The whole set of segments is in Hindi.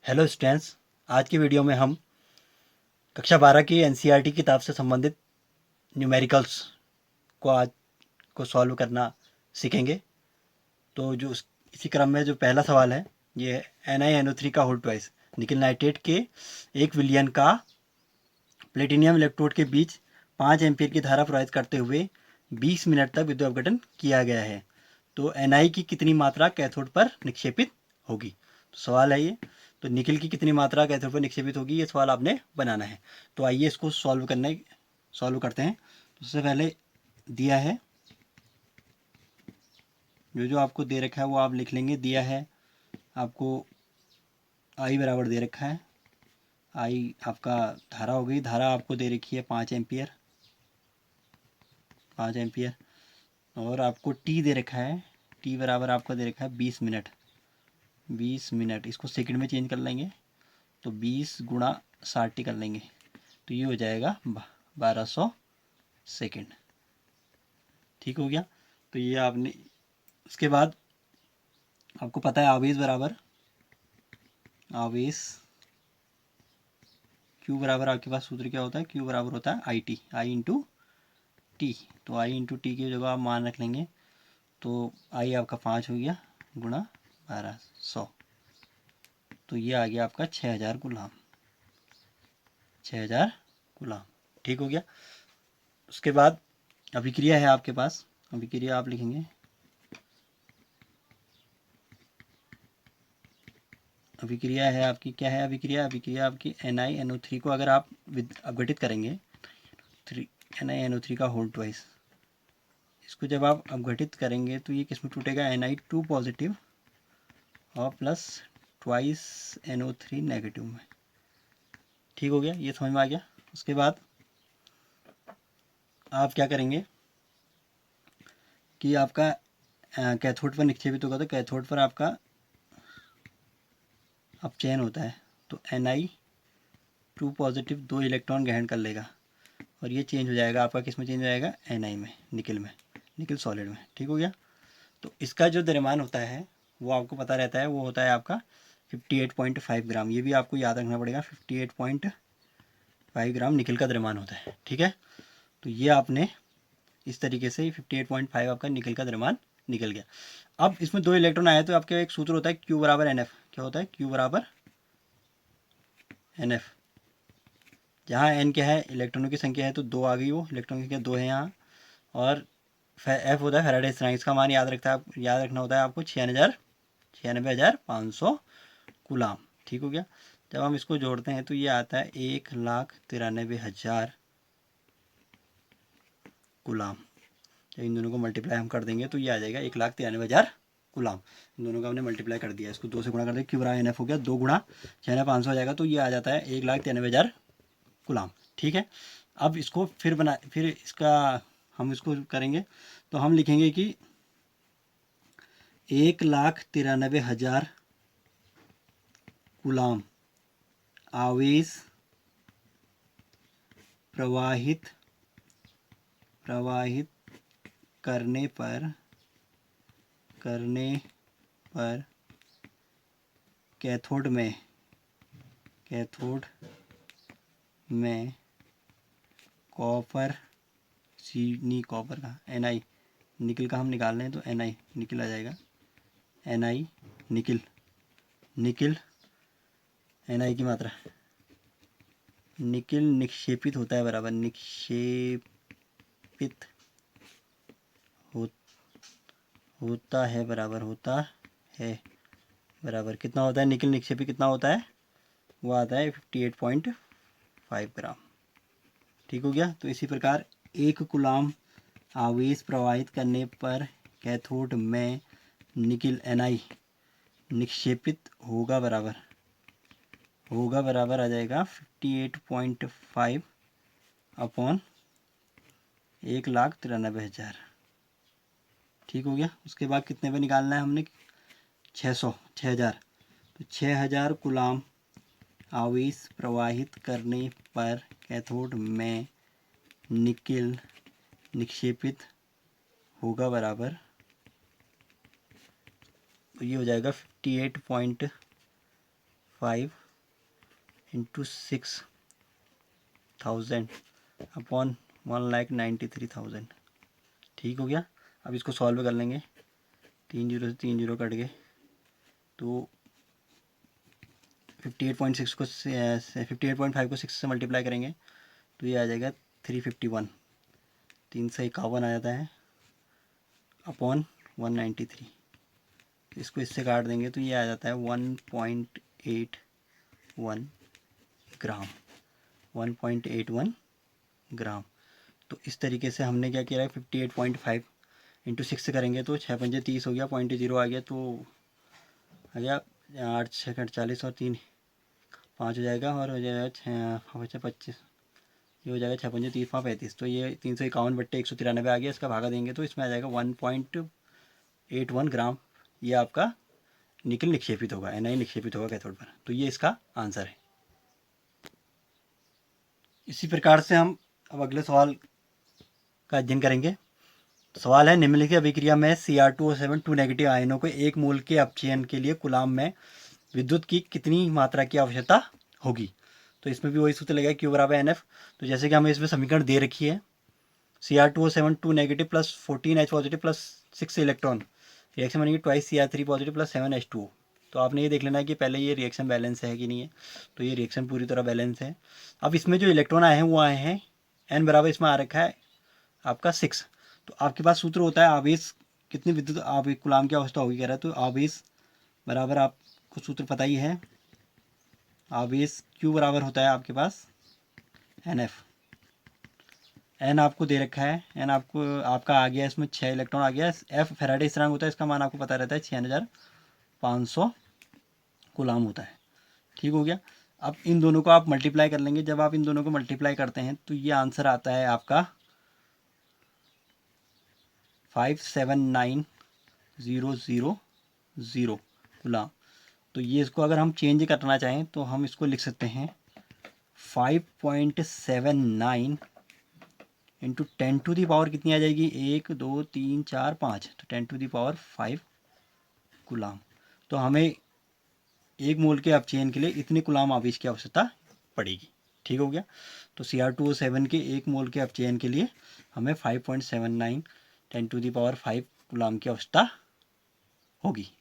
Hello students. आज की वीडियो में हम कक्षा 12 की एनसीईआरटी किताब से संबंधित न्यूमेरिकल्स को आज को सॉल्व करना सीखेंगे। तो इसी क्रम में जो पहला सवाल है ये है NiNO3 का होल ट्वाइस निकल नाइट्रेट के 1 विलयन का प्लेटिनियम इलेक्ट्रोड के बीच 5 एम्पीयर की धारा प्रवाहित करते हुए 20 मिनट तक विद्युत अपघटन किया गया है। तो Ni की कितनी मात्रा कैथोड पर निक्षेपित होगी। तो सवाल है ये। तो निकिल की कितनी मात्रा कैथोड पर निक्षेपित होगी, ये सवाल आपने बनाना है। तो आइए इसको सॉल्व करते हैं। तो सबसे पहले दिया है, जो आपको दे रखा है वो आप लिख लेंगे। दिया है आपको आई बराबर दे रखा है। आई आपका धारा हो गई। धारा आपको दे रखी है 5 एम्पियर। और आपको टी दे रखा है। टी बराबर आपका दे रखा है 20 मिनट। 20 मिनट इसको सेकंड में चेंज कर लेंगे तो 20 गुणा 60 कर लेंगे तो ये हो जाएगा 1200 सेकंड। ठीक हो गया। तो ये आपने, उसके बाद आपको पता है आवेश बराबर आवेश Q बराबर आपके पास सूत्र क्या होता है। Q बराबर होता है I T, I into T. तो आई इंटू टी की जगह आप मान रख लेंगे तो आई आपका 5 हो गया गुणा 1200। तो ये आ गया आपका 6000 गुलाम। 6000 गुलाम। ठीक हो गया। उसके बाद अभिक्रिया है आपके पास। अभिक्रिया आप लिखेंगे, अभिक्रिया है आपकी क्या है। अभिक्रिया आपकी NiNO3 को अगर आप अपघटित करेंगे NiNO3 का होल ट्वाइस, इसको जब आप अपघटित करेंगे तो ये किस में टूटेगा, Ni2 पॉजिटिव और प्लस ट्वाइस NO3 नेगेटिव में। ठीक हो गया, ये समझ में आ गया। उसके बाद आप क्या करेंगे कि आपका कैथोड पर निक्षेपित होगा तो कैथोड पर आपका अपचयन होता है तो Ni2 पॉजिटिव 2 इलेक्ट्रॉन ग्रहण कर लेगा और ये चेंज हो जाएगा आपका, किस में चेंज हो जाएगा, Ni में, निकल में, निकल सॉलिड में। ठीक हो गया। तो इसका जो द्रव्यमान होता है वो आपको पता रहता है, वो होता है आपका 58.5 ग्राम। ये भी आपको याद रखना पड़ेगा, 58.5 ग्राम निकल का द्रव्यमान होता है। ठीक है। तो ये आपने इस तरीके से 58.5 आपका निकल का द्रव्यमान निकल गया। अब इसमें 2 इलेक्ट्रॉन आए तो आपका एक सूत्र होता है Q बराबर NF। क्या होता है, Q बराबर NF। जहाँ N क्या है, इलेक्ट्रॉनों की संख्या है तो 2 आ गई, वो इलेक्ट्रॉन की संख्या 2 है यहाँ। और F होता है फैराडे स्थिरांक। इसका मान याद रखना होता है आपको 96,500 कूलाम। ठीक हो गया। जब हम इसको जोड़ते हैं तो ये आता है 1,93,000 कूलाम। जब इन दोनों को मल्टीप्लाई हम कर देंगे तो ये आ जाएगा 1,93,000 कूलाम। इन दोनों का हमने मल्टीप्लाई कर दिया, इसको 2 से गुणा कर दिया, Q बराबर NF हो गया। 2 गुणा 96,500 हो जाएगा तो ये आ जाता है 1,93,000 कूलाम। ठीक है। अब इसको फिर इसका हम इसको करेंगे तो हम लिखेंगे कि 1,93,000 कूलाम आवेश प्रवाहित करने पर कैथोड में कॉपर कॉपर का Ni, निकल का हम निकाल रहे हैं तो Ni निकल आ जाएगा। Ni निकल Ni की मात्रा, निकल निक्षेपित होता है बराबर निक्षेपित होता है बराबर कितना होता है, निकल निक्षेपित कितना होता है, वो आता है 58.5 ग्राम। ठीक हो गया। तो इसी प्रकार 1 कूलाम आवेश प्रवाहित करने पर कैथोड में निकल Ni निक्षेपित होगा बराबर आ जाएगा 58.5 अपॉन 1,93,000। ठीक हो गया। उसके बाद कितने पे निकालना है हमने, 6,000। तो 6,000 कूलाम आवेश प्रवाहित करने पर कैथोड में निकल निक्षेपित होगा बराबर, तो ये हो जाएगा 58.5 5 इंटू 6,000 अपॉन 1,93,000। ठीक हो गया। अब इसको सॉल्व कर लेंगे, 3 जीरो से 3 जीरो कट गए तो 58.6 को 58.5 को 6 से मल्टीप्लाई करेंगे तो ये आ जाएगा 351, 351 आ जाता है अपॉन 193। इसको इससे काट देंगे तो ये आ जाता है 1.81 ग्राम, 1.81 ग्राम। तो इस तरीके से हमने क्या किया है, 58.5 इंटू 6 से करेंगे तो 6 पंजे 30 हो गया, 0.0 आ गया, तो आ गया 8 6 48 और 3 5 हो जाएगा, और हो जाएगा 6 25, ये हो जाएगा 6 पंजे 30 5 35। तो ये 351/193 आ गया। इसका भागा देंगे तो इसमें आ जाएगा 1.81 ग्राम। ये आपका निकल निक्षेपित होगा, Ni निक्षेपित होगा कैथोड पर। तो ये इसका आंसर है। इसी प्रकार से हम अब अगले सवाल का अध्ययन करेंगे। सवाल है, निम्नलिखित अभिक्रिया में Cr2O7 2 नेगेटिव आयनों को 1 मोल के अपचयन के लिए कूलाम में विद्युत की कितनी मात्रा की आवश्यकता होगी। तो इसमें भी वही सूत्र लगेगा, Q बराबर NF। तो जैसे कि हमें इसमें समीकरण दे रखी है, Cr2O7 2 negative plus 14H positive plus 6 electron, reaction बनेगी twice Cr3 positive plus 7H2O। तो आपने ये देख लेना है कि पहले ये रिएक्शन बैलेंस है कि नहीं है। तो ये रिएक्शन पूरी तरह बैलेंस है। अब इसमें जो इलेक्ट्रॉन आए हैं वो आए हैं N बराबर, इसमें आ रखा है आपका 6। तो आपके पास सूत्र होता है आवेश कितनी विद्युत कूलाम की अवस्था होगी कह रहा है। तो आवेश बराबर आपको सूत्र पता ही है, आवेश Q बराबर होता है आपके पास NF। N आपको दे रखा है, N आपको आपका आ गया, इसमें 6 इलेक्ट्रॉन आ गया। F फैराडे स्थिरांक होता है, इसका मान आपको पता रहता है 6500 कूलाम होता है। ठीक हो गया। अब इन दोनों को आप मल्टीप्लाई कर लेंगे। जब आप इन दोनों को मल्टीप्लाई करते हैं तो ये आंसर आता है आपका 579,000 कूलाम। तो ये इसको अगर हम चेंज करना चाहें तो हम इसको लिख सकते हैं 5.79 इंटू 10 टू दी पावर कितनी आ जाएगी, 1 2 3 4 5, तो 10 टू दी पावर 5 कूलाम। तो हमें 1 मोल के अपचयन के लिए इतने कूलाम आवेश की आवश्यकता पड़ेगी। ठीक हो गया। तो Cr2O7 के 1 मोल के अपचयन के लिए हमें 5.79 10 टू दी पावर 5 कूलाम की आवश्यकता होगी।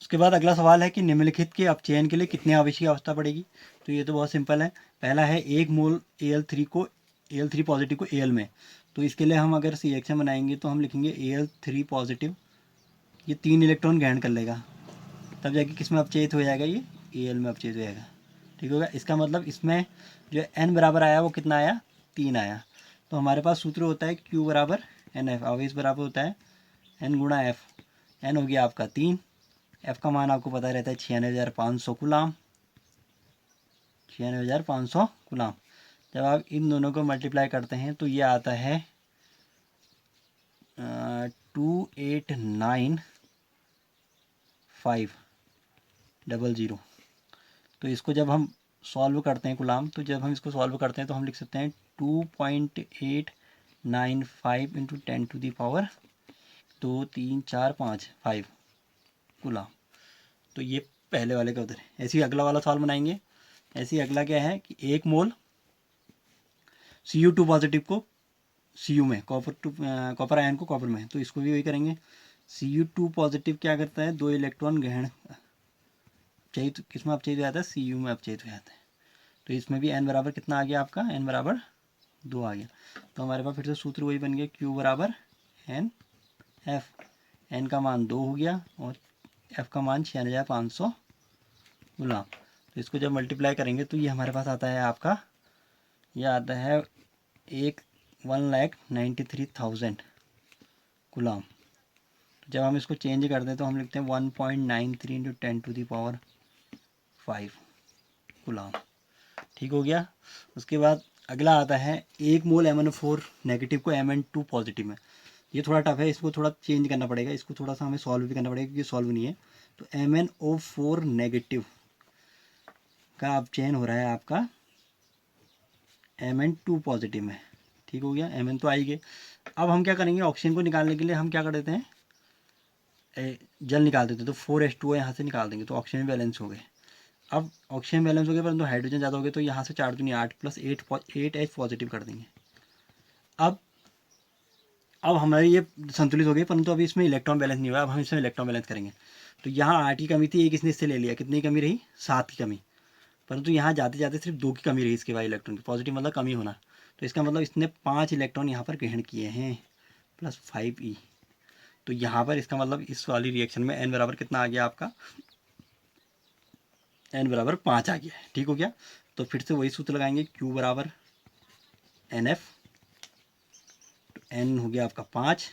उसके बाद अगला सवाल है कि निम्नलिखित के अपचयन के लिए कितने आवेश की आवश्यकता पड़ेगी। तो ये तो बहुत सिंपल है। पहला है 1 मोल Al3 पॉजिटिव को Al में। तो इसके लिए हम अगर रिएक्शन बनाएंगे तो हम लिखेंगे Al3 पॉजिटिव, ये 3 इलेक्ट्रॉन ग्रहण कर लेगा, तब जाके किस में अपचयित हो जाएगा, ये Al में अपचयित हो जाएगा। ठीक होगा। इसका मतलब इसमें जो N बराबर आया वो कितना आया, 3 आया। तो हमारे पास सूत्र होता है Q बराबर NF, आवेश बराबर होता है N गुणा F। N हो गया आपका 3, F का मान आपको पता रहता है 96,500 कूलाम, 96,500 कूलाम। जब आप इन दोनों को मल्टीप्लाई करते हैं तो ये आता है 289,500। तो इसको जब हम सॉल्व करते हैं कूलाम, तो जब हम इसको सॉल्व करते हैं तो हम लिख सकते हैं 2.895 into 10 to the power 2 3 4 5 5 coulomb. तो ये पहले वाले का उधर है। ऐसे ही अगला वाला सवाल बनाएंगे। ऐसे ही अगला क्या है कि 1 मोल Cu2 पॉजिटिव को Cu में, कॉपर आयन को कॉपर में, तो इसको भी वही करेंगे। Cu2 पॉजिटिव क्या करता है, 2 इलेक्ट्रॉन ग्रहण अपचयित, किस में अपचयित हो जाता है, Cu में अपचयित हो जाता है। तो इसमें भी N बराबर कितना आ गया आपका, N बराबर 2 आ गया। तो हमारे पास फिर से सूत्र वही बन गया, Q बराबर NF। N का मान 2 हो गया और F का मान 96,500 कूलाम। तो इसको जब मल्टीप्लाई करेंगे तो ये हमारे पास आता है आपका, यह आता है 1,93,000 कूलाम। तो जब हम इसको चेंज करते हैं तो हम लिखते हैं 1.93 into 10 to the power 5 coulomb. ठीक हो गया। उसके बाद अगला आता है 1 मोल MnO4 नेगेटिव को Mn2 पॉजिटिव में। ये थोड़ा टफ है, इसको थोड़ा चेंज करना पड़ेगा, इसको थोड़ा सा हमें सॉल्व भी करना पड़ेगा क्योंकि सॉल्व नहीं है। तो MnO4 नेगेटिव का अपचयन हो रहा है आपका Mn2 पॉजिटिव में। ठीक हो गया। Mn तो आएगी। अब हम क्या करेंगे, ऑक्सीजन को निकालने के लिए हम क्या कर देते हैं, जल निकाल देते तो 4H2O यहाँ से निकाल देंगे तो ऑक्सीजन बैलेंस हो गए। अब ऑक्सीजन बैलेंस हो गया परंतु हाइड्रोजन ज़्यादा हो गए तो यहाँ से 4 दूनी 8 प्लस 8H पॉजिटिव कर देंगे। अब हमारी ये संतुलित हो गई परंतु अभी इसमें इलेक्ट्रॉन बैलेंस नहीं हुआ। अब हम इसमें इलेक्ट्रॉन बैलेंस करेंगे तो यहाँ 8 की कमी थी, एक इसने इससे ले लिया, कितनी कमी रही 7 की कमी, परंतु यहाँ जाते जाते सिर्फ 2 की कमी रही इसके बाद इलेक्ट्रॉन की, पॉजिटिव मतलब कमी होना। तो इसका मतलब इसने 5 इलेक्ट्रॉन यहाँ पर ग्रहण किए हैं प्लस 5E। तो यहाँ पर इसका मतलब इस वाली रिएक्शन में n बराबर कितना आ गया आपका, n बराबर 5 आ गया है। ठीक हो गया। तो फिर से वही सूत्र लगाएंगे, Q बराबर NF, तो n हो गया आपका 5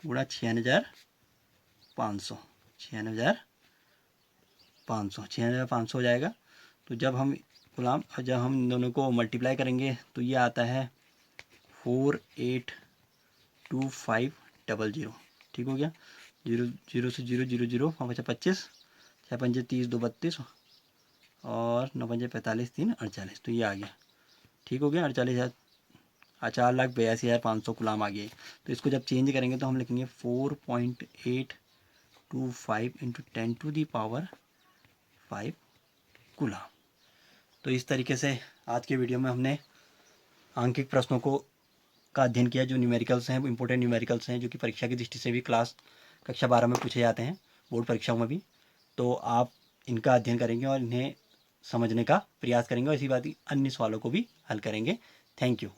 गुणा 96,500, 96,500 हो जाएगा। तो जब हम जब हम दोनों को मल्टीप्लाई करेंगे तो ये आता है 482500। ठीक हो गया। 0 से 0 0 0 5 25, 6 5 30 2 32 और 9 5 45 3 48। तो ये आ गया। ठीक हो गया। 4,82,500 कूलाम आ गया। तो इसको जब चेंज करेंगे तो हम लिखेंगे 4.825 इंटू 10⁵ कूलाम। तो इस तरीके से आज के वीडियो में हमने आंकिक प्रश्नों का अध्ययन किया जो न्यूमेरिकल्स हैं, इंपॉर्टेंट न्यूमेरिकल्स हैं, जो कि परीक्षा की दृष्टि से भी कक्षा 12 में पूछे जाते हैं, बोर्ड परीक्षाओं में भी। तो आप इनका अध्ययन करेंगे और इन्हें समझने का प्रयास करेंगे और इसी बात अन्य सवालों को भी हल करेंगे। Thank you.